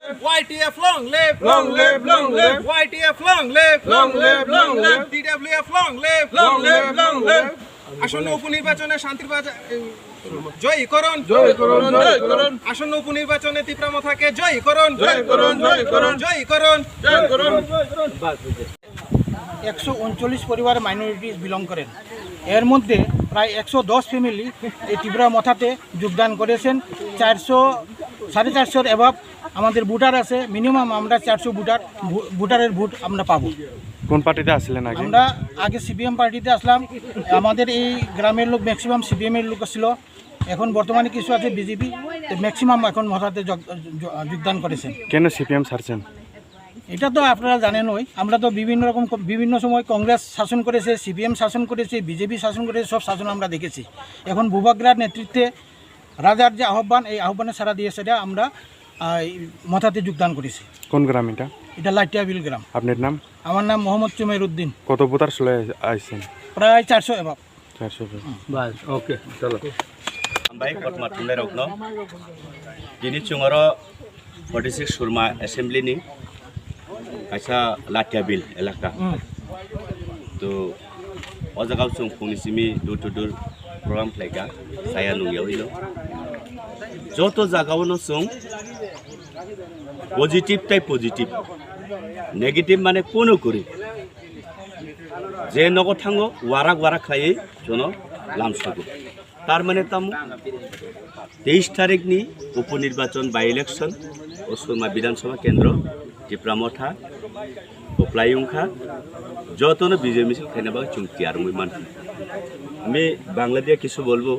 YTF long live, long live, long live, YTF long live, long live, long live, TWF long live, long live, long live. আসন্ন উপনির্বাচনে শান্তির জয়ী করুন, জয় করুন, জয় করুন, আসন্ন উপনির্বাচনে তীব্রমথাকে জয়ী করুন, জয় করুন, জয় করুন, জয়ী করুন, জয় করুন। 139 পরিবার মাইনরিটিস বিলং করেন। এর মধ্যে প্রায় 110 ফ্যামিলি এই ত্রিপুরা মথাতে যোগদান করেছেন। 400-450 এভাব আমাদের ভোটার আছে। মিনিমাম আমরা 400 ভোটারের ভোট আমরা পাবো। কোন পার্টিতে আসলেন আগে? আমরা আগে সিপিএম পার্টিতে আসলাম। আমাদের এই গ্রামের লোক ম্যাক্সিমাম সিপিএমের লোক ছিল। এখন বর্তমানে কিছু আছে বিজেপি, ম্যাক্সিমাম এখন মথাতে যোগদান করেছেন। কেন সিপিএম ছাড়ছেন? এটা তো আপনারা জানেনই, আমরা তো বিভিন্ন সময় কংগ্রেস শাসন করেছে, সিপিএম শাসন করেছে, বিজেপি শাসন করেছে, সব শাসন আমরা দেখেছি। এখন ভূভাগ্রার নেতৃত্বে রাজার যে আহ্বান, এই আহ্বানে সাড়া দিয়ে সেটা আমরা মথাতে যোগদান করেছি। কোন গ্রাম এটা? এটা লাইটিয়াবিল গ্রাম। আপনার নাম? আমার নাম মোহাম্মদ চুমের উদ্দিন। কত ভোটার চলে আইছেন? প্রায় 400 এভাব। 400। বাস ওকে চলো। Ambai Kotma Tunai Rokno Dini Chungoro 46 Surma Assembly ni Kaisa Latiabil elaka to Ozagau Chung Punisimi door to door program playga saya nungyau ilo joto jagao no chung positive tai positive negative mane kono kori je nogo thango warak khaye jono lamsugo তার মানে তাম 23 তারিখ নি উপনির্বাচন by election ও সুরমা বিধানসভা কেন্দ্র টিপ্রামঠা ও প্লাইউংখা যতন BJP খাইনাবা চুক্তি আর মুই মান আমি বাংলা দিয়ে কিছু বলবো।